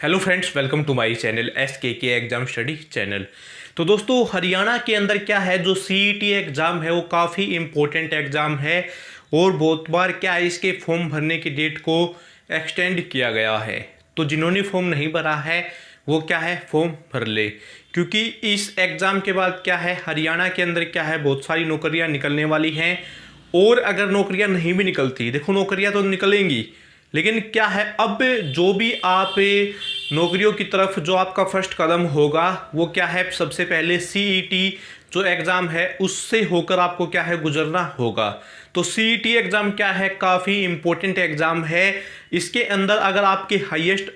Hello friends, welcome to my channel SKK exam study channel. तो दोस्तों, हरियाणा के अंदर क्या है, जो CET एग्ज़ाम है वो काफ़ी इम्पोर्टेंट एग्ज़ाम है और बहुत बार क्या है, इसके फॉर्म भरने की डेट को एक्सटेंड किया गया है। तो जिन्होंने फॉर्म नहीं भरा है वो क्या है, फॉर्म भर ले, क्योंकि इस एग्ज़ाम के बाद क्या है, हरियाणा के अंदर क्या है, बहुत सारी नौकरियाँ निकलने वाली हैं। और अगर नौकरियाँ नहीं भी निकलती, देखो नौकरियाँ तो निकलेंगी, लेकिन क्या है, अब जो भी आप नौकरियों की तरफ जो आपका फर्स्ट कदम होगा वो क्या है, सबसे पहले CET जो एग्ज़ाम है उससे होकर आपको क्या है, गुजरना होगा। तो CET एग्ज़ाम क्या है, काफ़ी इम्पोर्टेंट एग्ज़ाम है। इसके अंदर अगर आपके हाईएस्ट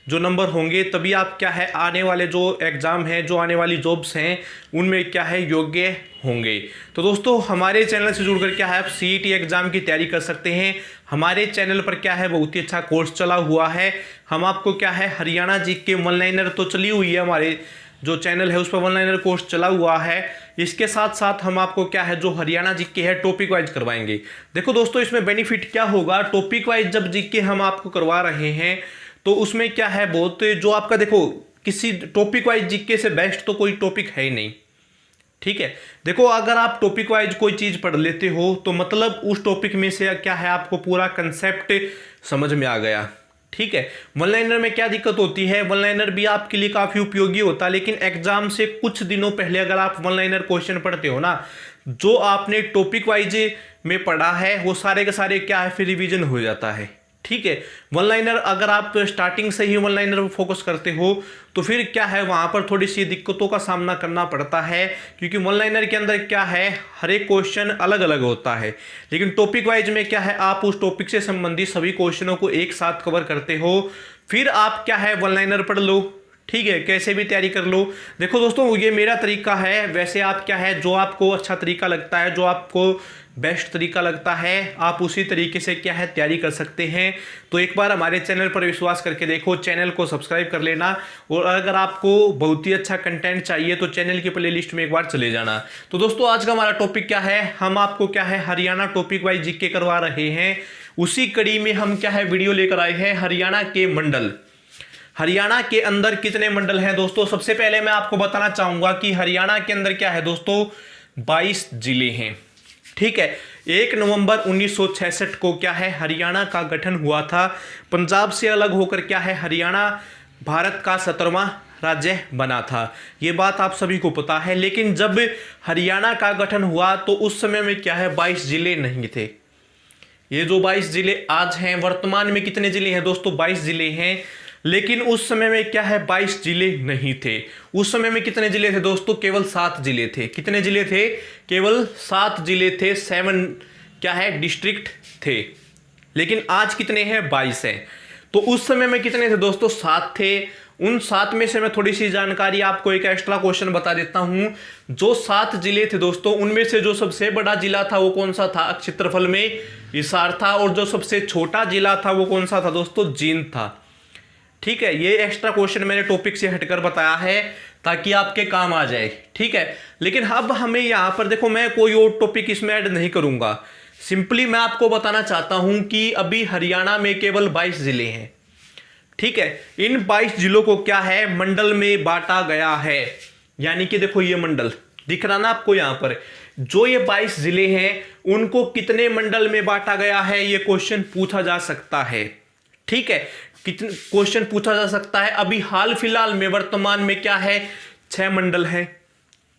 जो नंबर होंगे तभी आप क्या है, आने वाले जो एग्ज़ाम है, जो आने वाली जॉब्स हैं उनमें क्या है, योग्य होंगे। तो दोस्तों, हमारे चैनल से जुड़कर क्या है, आप CET एग्ज़ाम की तैयारी कर सकते हैं। हमारे चैनल पर क्या है, बहुत ही अच्छा कोर्स चला हुआ है। हम आपको क्या है, हरियाणा जीके वन लाइनर तो चली हुई है, हमारे जो चैनल है उस पर वन लाइनर कोर्स चला हुआ है। इसके साथ साथ हम आपको क्या है, जो हरियाणा जीके है टॉपिक वाइज करवाएंगे। देखो दोस्तों, इसमें बेनिफिट क्या होगा, टॉपिक वाइज जब जीके हम आपको करवा रहे हैं तो उसमें क्या है, बहुत जो आपका देखो, किसी टॉपिक वाइज जीके से बेस्ट तो कोई टॉपिक है ही नहीं। ठीक है, देखो अगर आप टॉपिक वाइज कोई चीज पढ़ लेते हो तो मतलब उस टॉपिक में से क्या है, आपको पूरा कंसेप्ट समझ में आ गया। ठीक है, वन लाइनर में क्या दिक्कत होती है, वन लाइनर भी आपके लिए काफी उपयोगी होता है, लेकिन एग्जाम से कुछ दिनों पहले अगर आप वन लाइनर क्वेश्चन पढ़ते हो ना, जो आपने टॉपिक वाइज में पढ़ा है वो सारे के सारे क्या है, फिर रिवीजन हो जाता है। ठीक है, वन लाइनर अगर आप स्टार्टिंग से ही वन लाइनर पर फोकस करते हो तो फिर क्या है, वहां पर थोड़ी सी दिक्कतों का सामना करना पड़ता है, क्योंकि वन लाइनर के अंदर क्या है, हर एक क्वेश्चन अलग अलग होता है। लेकिन टॉपिक वाइज में क्या है, आप उस टॉपिक से संबंधित सभी क्वेश्चनों को एक साथ कवर करते हो, फिर आप क्या है, वन लाइनर पढ़ लो। ठीक है, कैसे भी तैयारी कर लो। देखो दोस्तों, ये मेरा तरीका है, वैसे आप क्या है, जो आपको अच्छा तरीका लगता है, जो आपको बेस्ट तरीका लगता है, आप उसी तरीके से क्या है, तैयारी कर सकते हैं। तो एक बार हमारे चैनल पर विश्वास करके देखो, चैनल को सब्सक्राइब कर लेना, और अगर आपको बहुत ही अच्छा कंटेंट चाहिए तो चैनल की प्लेलिस्ट में एक बार चले जाना। तो दोस्तों, आज का हमारा टॉपिक क्या है, हम आपको क्या है, हरियाणा टॉपिक वाइज जीके करवा रहे हैं। उसी कड़ी में हम क्या है, वीडियो लेकर आए हैं हरियाणा के मंडल। हरियाणा के अंदर कितने मंडल हैं दोस्तों, सबसे पहले मैं आपको बताना चाहूंगा कि हरियाणा के अंदर क्या है दोस्तों, 22 जिले हैं। ठीक है, 1 नवंबर 1966 को क्या है, हरियाणा का गठन हुआ था। पंजाब से अलग होकर क्या है, हरियाणा भारत का 17वां राज्य बना था। ये बात आप सभी को पता है। लेकिन जब हरियाणा का गठन हुआ तो उस समय में क्या है, 22 जिले नहीं थे। ये जो 22 जिले आज हैं, वर्तमान में कितने जिले हैं दोस्तों, 22 जिले हैं। लेकिन उस समय में क्या है, 22 जिले नहीं थे। उस समय में कितने जिले थे दोस्तों, केवल 7 जिले थे। कितने जिले थे, केवल 7 जिले थे, 7 क्या है, डिस्ट्रिक्ट थे। लेकिन आज कितने हैं, 22 हैं। तो उस समय में कितने थे दोस्तों, 7 थे। उन 7 में से मैं थोड़ी सी जानकारी आपको, एक एक्स्ट्रा क्वेश्चन बता देता हूं। जो 7 जिले थे दोस्तों, उनमें से जो सबसे बड़ा जिला था वो कौन सा था, क्षेत्रफल में हिसार था। और जो सबसे छोटा जिला था वो कौन सा था दोस्तों, जींद था। ठीक है, ये एक्स्ट्रा क्वेश्चन मैंने टॉपिक से हटकर बताया है ताकि आपके काम आ जाए। ठीक है, लेकिन अब हमें यहां पर देखो, मैं कोई और टॉपिक इसमें ऐड नहीं करूंगा। सिंपली मैं आपको बताना चाहता हूं कि अभी हरियाणा में केवल 22 जिले हैं। ठीक है, इन 22 जिलों को क्या है, मंडल में बांटा गया है। यानी कि देखो, ये मंडल दिख रहा ना आपको, यहां पर जो ये 22 जिले हैं उनको कितने मंडल में बांटा गया है, ये क्वेश्चन पूछा जा सकता है। ठीक है, कितने क्वेश्चन पूछा जा सकता है। अभी हाल फिलहाल में वर्तमान में क्या है, 6 मंडल है।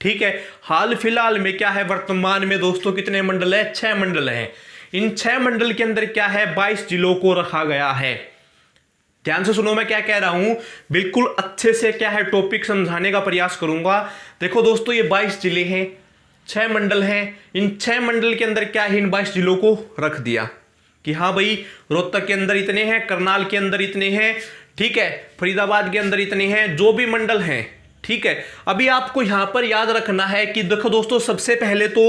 ठीक है, हाल फिलहाल में क्या है, वर्तमान में दोस्तों कितने मंडल है, 6 मंडल हैं। इन 6 मंडल के अंदर क्या है, 22 जिलों को रखा गया है। ध्यान से सुनो मैं क्या कह रहा हूं, बिल्कुल अच्छे से क्या है, टॉपिक समझाने का प्रयास करूंगा। देखो दोस्तों, ये 22 जिले हैं, 6 मंडल हैं। इन 6 मंडल के अंदर क्या है, इन 22 जिलों को रख दिया कि हाँ भाई, रोहतक के अंदर इतने हैं, करनाल के अंदर इतने हैं, ठीक है, फरीदाबाद के अंदर इतने हैं, जो भी मंडल हैं। ठीक है, अभी आपको यहां पर याद रखना है कि देखो दोस्तों, सबसे पहले तो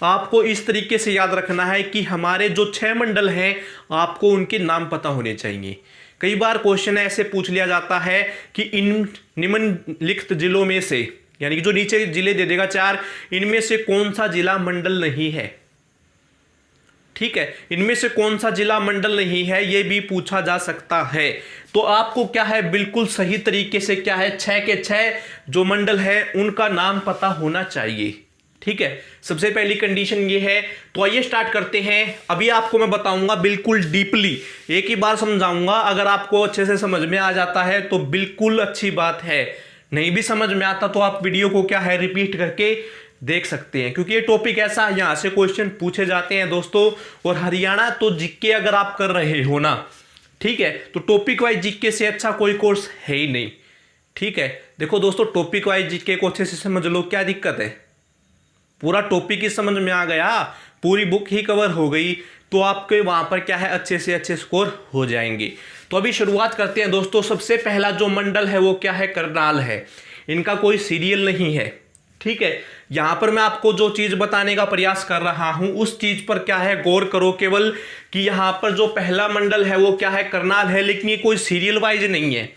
आपको इस तरीके से याद रखना है कि हमारे जो 6 मंडल हैं आपको उनके नाम पता होने चाहिए। कई बार क्वेश्चन ऐसे पूछ लिया जाता है कि इन निम्नलिखित जिलों में से, यानी कि जो नीचे जिले दे देगा 4, इनमें से कौन सा जिला मंडल नहीं है। ठीक है, इनमें से कौन सा जिला मंडल नहीं है ये भी पूछा जा सकता है। तो आपको क्या है बिल्कुल सही तरीके से क्या है 6 के 6 जो मंडल है उनका नाम पता होना चाहिए। ठीक है, सबसे पहली कंडीशन ये है। तो आइए स्टार्ट करते हैं। अभी आपको मैं बताऊंगा बिल्कुल डीपली, एक ही बार समझाऊंगा। अगर आपको अच्छे से समझ में आ जाता है तो बिल्कुल अच्छी बात है, नहीं भी समझ में आता तो आप वीडियो को क्या है रिपीट करके देख सकते हैं, क्योंकि ये टॉपिक ऐसा है यहां से क्वेश्चन पूछे जाते हैं दोस्तों। और हरियाणा तो जीके अगर आप कर रहे हो ना, ठीक है, तो टॉपिक वाइज जीके से अच्छा कोई कोर्स है ही नहीं। ठीक है, देखो दोस्तों, टॉपिक वाइज जीके को अच्छे से समझ लो, क्या दिक्कत है, पूरा टॉपिक ही समझ में आ गया, पूरी बुक ही कवर हो गई, तो आपके वहां पर क्या है अच्छे से अच्छे स्कोर हो जाएंगे। तो अभी शुरुआत करते हैं दोस्तों। सबसे पहला जो मंडल है वो क्या है, करनाल है। इनका कोई सीरियल नहीं है। ठीक है, यहां पर मैं आपको जो चीज बताने का प्रयास कर रहा हूं उस चीज पर क्या है गौर करो केवल, कि यहां पर जो पहला मंडल है वो क्या है, करनाल है, लेकिन ये कोई सीरियल वाइज नहीं है।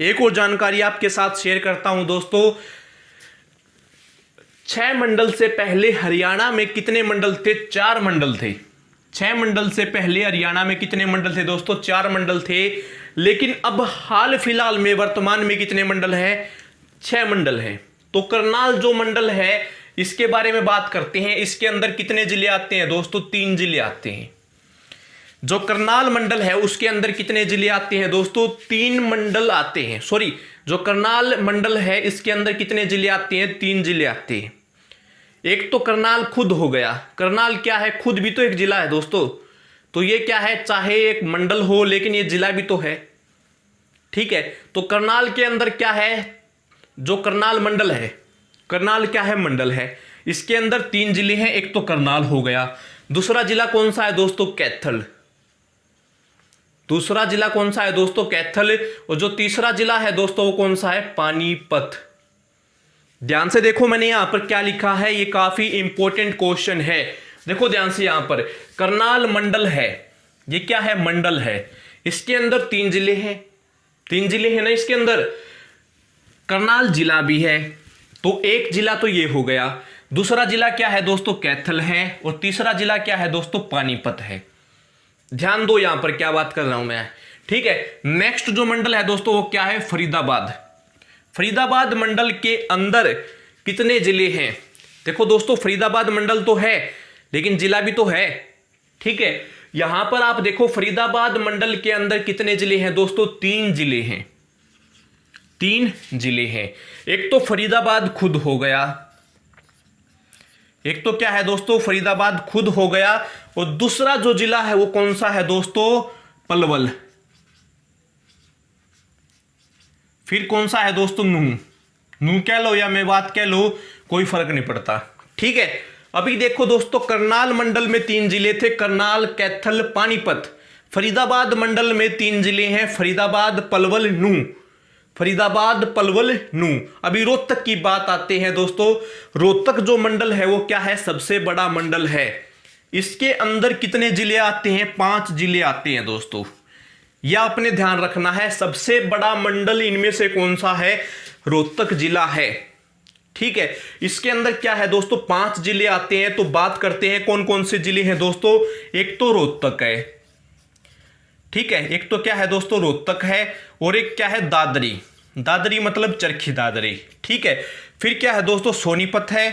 एक और जानकारी आपके साथ शेयर करता हूं दोस्तों, 6 मंडल से पहले हरियाणा में कितने मंडल थे, 4 मंडल थे। 6 मंडल से पहले हरियाणा में कितने मंडल थे दोस्तों, 4 मंडल थे। लेकिन अब हाल फिलहाल में वर्तमान में कितने मंडल हैं, 6 मंडल हैं। तो करनाल जो मंडल है इसके बारे में बात करते हैं। इसके अंदर कितने जिले आते हैं दोस्तों, 3 जिले आते हैं। जो करनाल मंडल है उसके अंदर कितने जिले आते हैं दोस्तों, 3 मंडल आते हैं। सॉरी, जो करनाल मंडल है इसके अंदर कितने जिले आते हैं, 3 जिले आते हैं। एक तो करनाल खुद हो गया, करनाल क्या है, खुद भी तो एक जिला है दोस्तों। तो ये क्या है, चाहे एक मंडल हो लेकिन ये जिला भी तो है। ठीक है, तो करनाल के अंदर क्या है, जो करनाल मंडल है, करनाल क्या है, मंडल है, इसके अंदर 3 जिले हैं। एक तो करनाल हो गया, दूसरा जिला कौन सा है दोस्तों, कैथल। दूसरा जिला कौन सा है दोस्तों, कैथल। और जो तीसरा जिला है दोस्तों वो कौन सा है, पानीपत। ध्यान से देखो मैंने यहां पर क्या लिखा है, ये काफी इंपॉर्टेंट क्वेश्चन है। देखो ध्यान से, यहां पर करनाल मंडल है, ये क्या है, मंडल है, इसके अंदर 3 जिले हैं। 3 जिले हैं ना इसके अंदर, करनाल जिला भी है। तो एक जिला तो ये हो गया, दूसरा जिला क्या है दोस्तों, कैथल है, और तीसरा जिला क्या है दोस्तों, पानीपत है। ध्यान दो यहां पर क्या बात कर रहा हूं मैं। ठीक है, नेक्स्ट जो मंडल है दोस्तों वो क्या है, फरीदाबाद। फरीदाबाद मंडल के अंदर कितने जिले हैं, देखो दोस्तों, फरीदाबाद मंडल तो है लेकिन जिला भी तो है। ठीक है, यहां पर आप देखो फरीदाबाद मंडल के अंदर कितने जिले हैं दोस्तों, 3 जिले हैं। 3 जिले हैं। एक तो फरीदाबाद खुद हो गया, एक तो क्या है दोस्तों, फरीदाबाद खुद हो गया, और दूसरा जो जिला है वो कौन सा है दोस्तों, पलवल। फिर कौन सा है दोस्तों, नूह। नूह कह लो या मेवात कह लो, कोई फर्क नहीं पड़ता। ठीक है, अभी देखो दोस्तों, करनाल मंडल में 3 जिले थे, करनाल, कैथल, पानीपत। फरीदाबाद मंडल में 3 जिले हैं, फरीदाबाद, पलवल, नूह। फरीदाबाद, पलवल, नूह। अभी रोहतक की बात आते हैं दोस्तों। रोहतक जो मंडल है वो क्या है, सबसे बड़ा मंडल है। इसके अंदर कितने जिले आते हैं, 5 जिले आते हैं दोस्तों। यह अपने ध्यान रखना है, सबसे बड़ा मंडल इनमें से कौन सा है, रोहतक जिला है। ठीक है, इसके अंदर क्या है दोस्तों, 5 जिले आते हैं। तो बात करते हैं कौन कौन से जिले हैं दोस्तों। एक तो रोहतक है, ठीक है, एक तो क्या है दोस्तों, रोहतक है, और एक क्या है, दादरी। दादरी मतलब चरखी दादरी। ठीक है, फिर क्या है दोस्तों, सोनीपत है,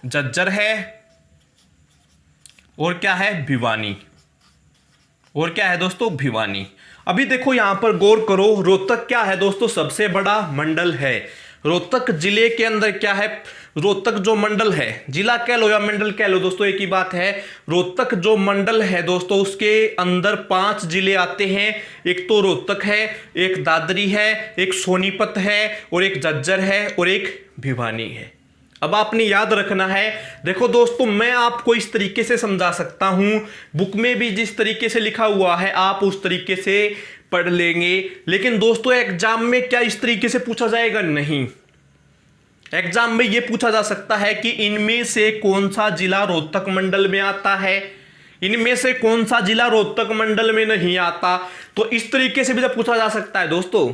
झज्जर है, और क्या है, भिवानी। और क्या है दोस्तों, भिवानी। अभी देखो यहां पर गौर करो, रोहतक क्या है दोस्तों, सबसे बड़ा मंडल है। रोहतक जिले के अंदर क्या है, रोहतक जो मंडल है, जिला कह लो या मंडल कह लो दोस्तों एक ही बात है। रोहतक जो मंडल है दोस्तों उसके अंदर 5 जिले आते हैं। एक तो रोहतक है, एक दादरी है, एक सोनीपत है, और एक झज्जर है, और एक भिवानी है। अब आपने याद रखना है, देखो दोस्तों मैं आपको इस तरीके से समझा सकता हूं, बुक में भी जिस तरीके से लिखा हुआ है आप उस तरीके से पढ़ लेंगे, लेकिन दोस्तों एग्जाम में क्या इस तरीके से पूछा जाएगा, नहीं। एग्जाम में यह पूछा जा सकता है कि इनमें से कौन सा जिला रोहतक मंडल में आता है, इनमें से कौन सा जिला रोहतक मंडल में नहीं आता। तो इस तरीके से भी तो पूछा जा सकता है दोस्तों।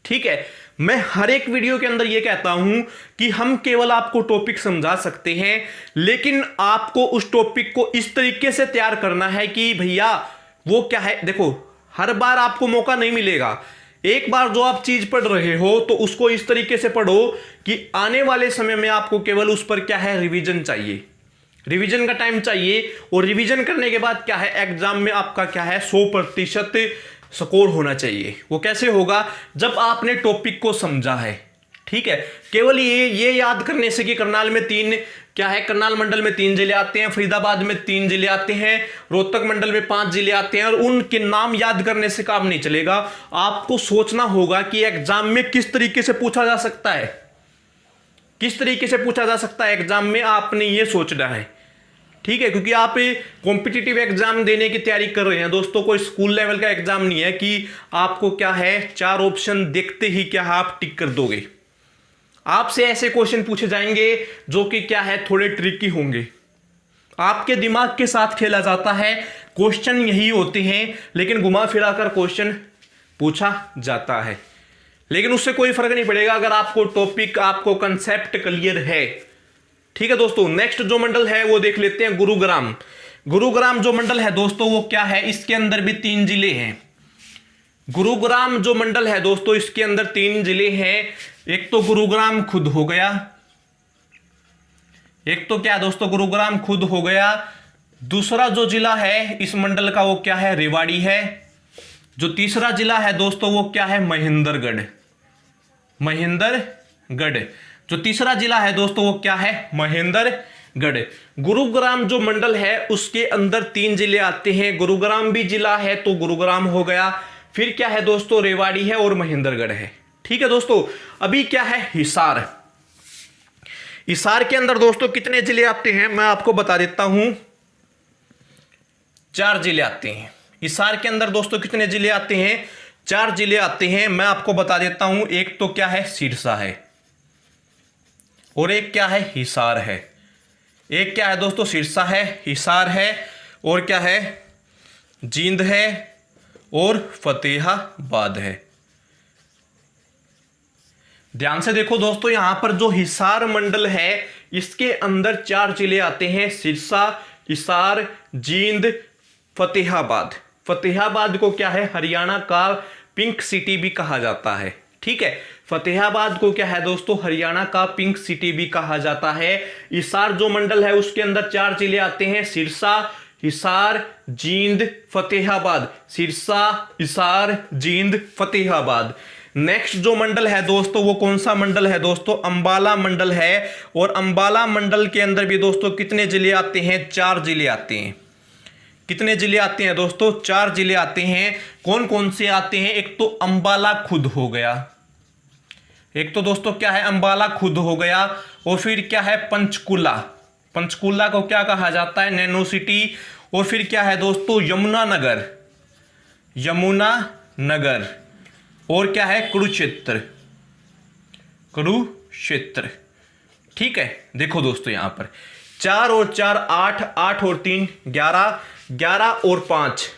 ठीक है, मैं हर एक वीडियो के अंदर ये कहता हूं कि हम केवल आपको टॉपिक समझा सकते हैं, लेकिन आपको उस टॉपिक को इस तरीके से तैयार करना है कि भैया वो क्या है। देखो, हर बार आपको मौका नहीं मिलेगा। एक बार जो आप चीज पढ़ रहे हो तो उसको इस तरीके से पढ़ो कि आने वाले समय में आपको केवल उस पर क्या है, रिवीजन चाहिए, रिवीजन का टाइम चाहिए। और रिवीजन करने के बाद क्या है, एग्जाम में आपका क्या है 100% स्कोर होना चाहिए। वो कैसे होगा, जब आपने टॉपिक को समझा है। ठीक है, केवल ये याद करने से कि करनाल में क्या है, करनाल मंडल में 3 जिले आते हैं, फरीदाबाद में 3 जिले आते हैं, रोहतक मंडल में 5 जिले आते हैं, और उनके नाम याद करने से काम नहीं चलेगा। आपको सोचना होगा कि एग्जाम में किस तरीके से पूछा जा सकता है, किस तरीके से पूछा जा सकता है एग्जाम में, आपने ये सोचना है। ठीक है, क्योंकि आप कॉम्पिटिटिव एग्जाम देने की तैयारी कर रहे हैं दोस्तों, कोई स्कूल लेवल का एग्जाम नहीं है कि आपको क्या है 4 ऑप्शन देखते ही क्या आप टिक कर दोगे। आपसे ऐसे क्वेश्चन पूछे जाएंगे जो कि क्या है, थोड़े ट्रिकी होंगे। आपके दिमाग के साथ खेला जाता है, क्वेश्चन यही होते हैं, लेकिन घुमा फिरा कर क्वेश्चन पूछा जाता है। लेकिन उससे कोई फर्क नहीं पड़ेगा अगर आपको टॉपिक, आपको कंसेप्ट क्लियर है। ठीक है दोस्तों, नेक्स्ट जो मंडल है वो देख लेते हैं, गुरुग्राम। गुरुग्राम जो मंडल है दोस्तों वो क्या है, इसके अंदर भी 3 जिले हैं। गुरुग्राम जो मंडल है दोस्तों, इसके अंदर 3 जिले हैं। एक तो गुरुग्राम खुद हो गया, एक तो क्या दोस्तों, गुरुग्राम खुद हो गया। दूसरा जो जिला है इस मंडल का वो क्या है, रेवाड़ी है। जो तीसरा जिला है दोस्तों वो क्या है, महेंद्रगढ़। महेंद्रगढ़ जो तीसरा जिला है दोस्तों वो क्या है, महेंद्रगढ़। गुरुग्राम जो मंडल है उसके अंदर 3 जिले आते हैं। गुरुग्राम भी जिला है तो गुरुग्राम हो गया, फिर क्या है दोस्तों, रेवाड़ी है और महेंद्रगढ़ है। ठीक है दोस्तों, अभी क्या है, हिसार। हिसार के अंदर दोस्तों कितने जिले आते हैं मैं आपको बता देता हूं, 4 जिले आते हैं। हिसार के अंदर दोस्तों कितने जिले आते हैं, 4 जिले आते हैं। मैं आपको बता देता हूं, एक तो क्या है, सिरसा है, और एक क्या है, हिसार है। एक क्या है दोस्तों, सिरसा है, हिसार है, और क्या है, जींद है, और फतेहाबाद है। ध्यान से देखो दोस्तों, यहां पर जो हिसार मंडल है इसके अंदर 4 जिले आते हैं, सिरसा, हिसार, जींद, फतेहाबाद। फतेहाबाद को क्या है, हरियाणा का पिंक सिटी भी कहा जाता है। ठीक है, फतेहाबाद को क्या है दोस्तों, हरियाणा का पिंक सिटी भी कहा जाता है। हिसार जो मंडल है उसके अंदर 4 जिले आते हैं, सिरसा, हिसार, जींद, फतेहाबाद। सिरसा, हिसार, जींद, फतेहाबाद। नेक्स्ट जो मंडल है दोस्तों वो कौन सा मंडल है दोस्तों, अंबाला मंडल है। और अंबाला मंडल के अंदर भी दोस्तों कितने जिले आते हैं, 4 जिले आते हैं। कितने जिले आते हैं दोस्तों, 4 जिले आते हैं। कौन कौन से आते हैं, एक तो अंबाला खुद हो गया, एक तो दोस्तों क्या है, अंबाला खुद हो गया, और फिर क्या है, पंचकुला। पंचकुला को क्या कहा जाता है, नैनो सिटी। और फिर क्या है दोस्तों, यमुनानगर, यमुनानगर, और क्या है, कुरुक्षेत्र, कुरुक्षेत्र। ठीक है, देखो दोस्तों यहां पर 4 और 4 8, 8 और 3 11, 11 और 5,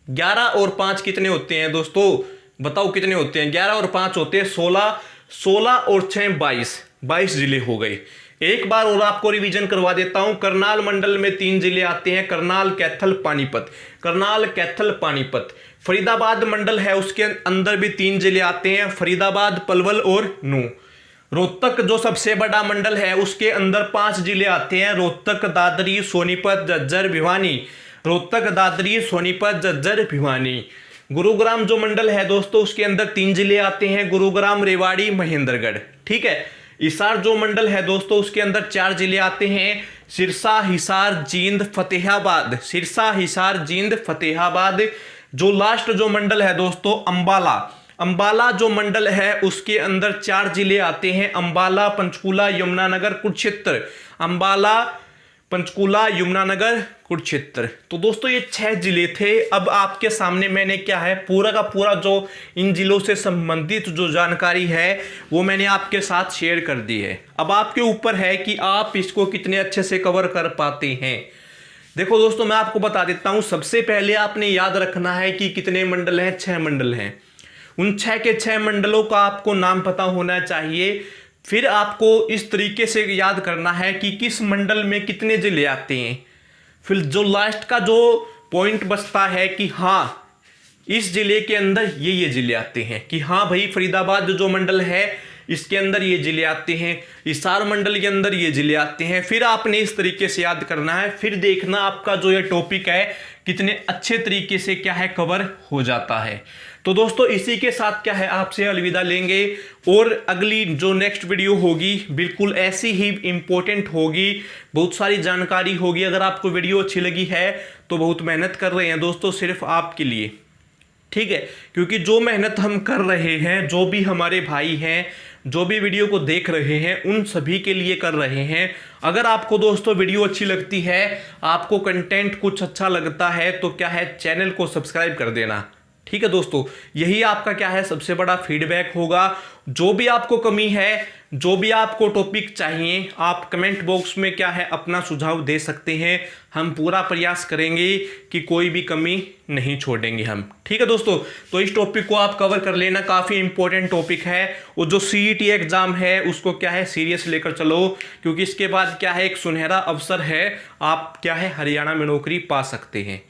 11 और 5 कितने होते हैं दोस्तों, बताओ कितने होते हैं, 11 और 5 होते हैं 16, 16 और 6 22, 22 जिले हो गए। एक बार और आपको रिवीजन करवा देता हूं, करनाल मंडल में 3 जिले आते हैं, करनाल, कैथल, पानीपत। करनाल, कैथल, पानीपत। फरीदाबाद मंडल है उसके अंदर भी 3 जिले आते हैं, फरीदाबाद, पलवल और नूंह। रोहतक जो सबसे बड़ा मंडल है उसके अंदर 5 जिले आते हैं, रोहतक, दादरी, सोनीपत, झज्जर, भिवानी। रोहतक, दादरी, सोनीपत, झज्जर, भिवानी। गुरुग्राम जो मंडल है दोस्तों उसके अंदर 3 जिले आते हैं, गुरुग्राम, रेवाड़ी, महेंद्रगढ़। ठीक है, हिसार जो मंडल है दोस्तों उसके अंदर 4 जिले आते हैं, सिरसा, हिसार, जींद, फतेहाबाद। सिरसा, हिसार, जींद, फतेहाबाद। जो लास्ट जो मंडल है दोस्तों, अंबाला। अंबाला जो मंडल है उसके अंदर 4 जिले आते हैं, अंबाला, पंचकुला, यमुनानगर, कुरुक्षेत्र। अंबाला, पंचकुला, यमुनानगर, कुरुक्षेत्र। तो दोस्तों ये 6 जिले थे। अब आपके सामने मैंने क्या है, पूरा का पूरा जो इन जिलों से संबंधित जो जानकारी है वो मैंने आपके साथ शेयर कर दी है। अब आपके ऊपर है कि आप इसको कितने अच्छे से कवर कर पाते हैं। देखो दोस्तों मैं आपको बता देता हूं, सबसे पहले आपने याद रखना है कि कितने मंडल हैं, 6 मंडल हैं। उन 6 के 6 मंडलों का आपको नाम पता होना चाहिए। फिर आपको इस तरीके से याद करना है कि किस मंडल में कितने जिले आते हैं। फिर जो लास्ट का जो पॉइंट बचता है कि हाँ इस जिले के अंदर ये जिले आते हैं, कि हाँ भाई फरीदाबाद जो मंडल है इसके अंदर ये जिले आते हैं, हिसार मंडल के अंदर ये जिले आते हैं। फिर आपने इस तरीके से याद करना है। फिर देखना आपका जो ये टॉपिक है कितने अच्छे तरीके से क्या है कवर हो जाता है। तो दोस्तों इसी के साथ क्या है आपसे अलविदा लेंगे, और अगली जो नेक्स्ट वीडियो होगी बिल्कुल ऐसी ही इंपॉर्टेंट होगी, बहुत सारी जानकारी होगी। अगर आपको वीडियो अच्छी लगी है तो बहुत मेहनत कर रहे हैं दोस्तों सिर्फ आपके लिए, ठीक है, क्योंकि जो मेहनत हम कर रहे हैं, जो भी हमारे भाई हैं जो भी वीडियो को देख रहे हैं उन सभी के लिए कर रहे हैं। अगर आपको दोस्तों वीडियो अच्छी लगती है, आपको कंटेंट कुछ अच्छा लगता है तो क्या है चैनल को सब्सक्राइब कर देना, ठीक है दोस्तों। यही आपका क्या है सबसे बड़ा फीडबैक होगा। जो भी आपको कमी है, जो भी आपको टॉपिक चाहिए, आप कमेंट बॉक्स में क्या है अपना सुझाव दे सकते हैं। हम पूरा प्रयास करेंगे कि कोई भी कमी नहीं छोड़ेंगे हम, ठीक है दोस्तों। तो इस टॉपिक को आप कवर कर लेना, काफ़ी इंपॉर्टेंट टॉपिक है। और जो CET एग्जाम है उसको क्या है सीरियस लेकर चलो, क्योंकि इसके बाद क्या है एक सुनहरा अवसर है, आप क्या है हरियाणा में नौकरी पा सकते हैं।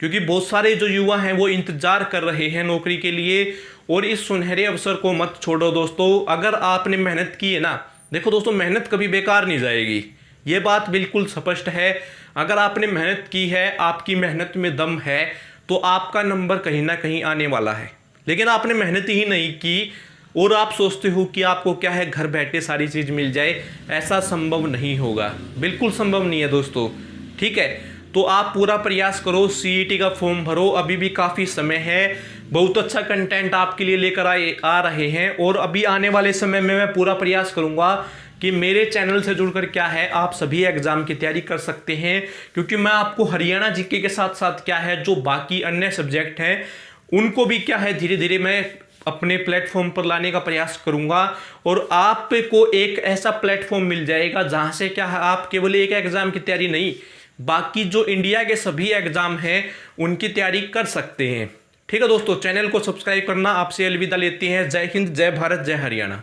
क्योंकि बहुत सारे जो युवा हैं वो इंतजार कर रहे हैं नौकरी के लिए, और इस सुनहरे अवसर को मत छोड़ो दोस्तों। अगर आपने मेहनत की है ना, देखो दोस्तों मेहनत कभी बेकार नहीं जाएगी, ये बात बिल्कुल स्पष्ट है। अगर आपने मेहनत की है, आपकी मेहनत में दम है, तो आपका नंबर कहीं ना कहीं आने वाला है। लेकिन आपने मेहनत ही नहीं की और आप सोचते हो कि आपको क्या है घर बैठे सारी चीज़ मिल जाए, ऐसा संभव नहीं होगा, बिल्कुल संभव नहीं है दोस्तों, ठीक है। तो आप पूरा प्रयास करो, CET का फॉर्म भरो, अभी भी काफ़ी समय है। बहुत अच्छा कंटेंट आपके लिए लेकर आ रहे हैं, और अभी आने वाले समय में मैं पूरा प्रयास करूंगा कि मेरे चैनल से जुड़कर क्या है आप सभी एग्जाम की तैयारी कर सकते हैं। क्योंकि मैं आपको हरियाणा जीके के साथ साथ क्या है जो बाकी अन्य सब्जेक्ट हैं उनको भी क्या है धीरे धीरे मैं अपने प्लेटफॉर्म पर लाने का प्रयास करूंगा, और आपको एक ऐसा प्लेटफॉर्म मिल जाएगा जहां से क्या है आप केवल एक एग्जाम की तैयारी नहीं, बाकी जो इंडिया के सभी एग्जाम हैं उनकी तैयारी कर सकते हैं, ठीक है दोस्तों। चैनल को सब्सक्राइब करना, आपसे अलविदा लेते हैं। जय हिंद, जय भारत, जय हरियाणा।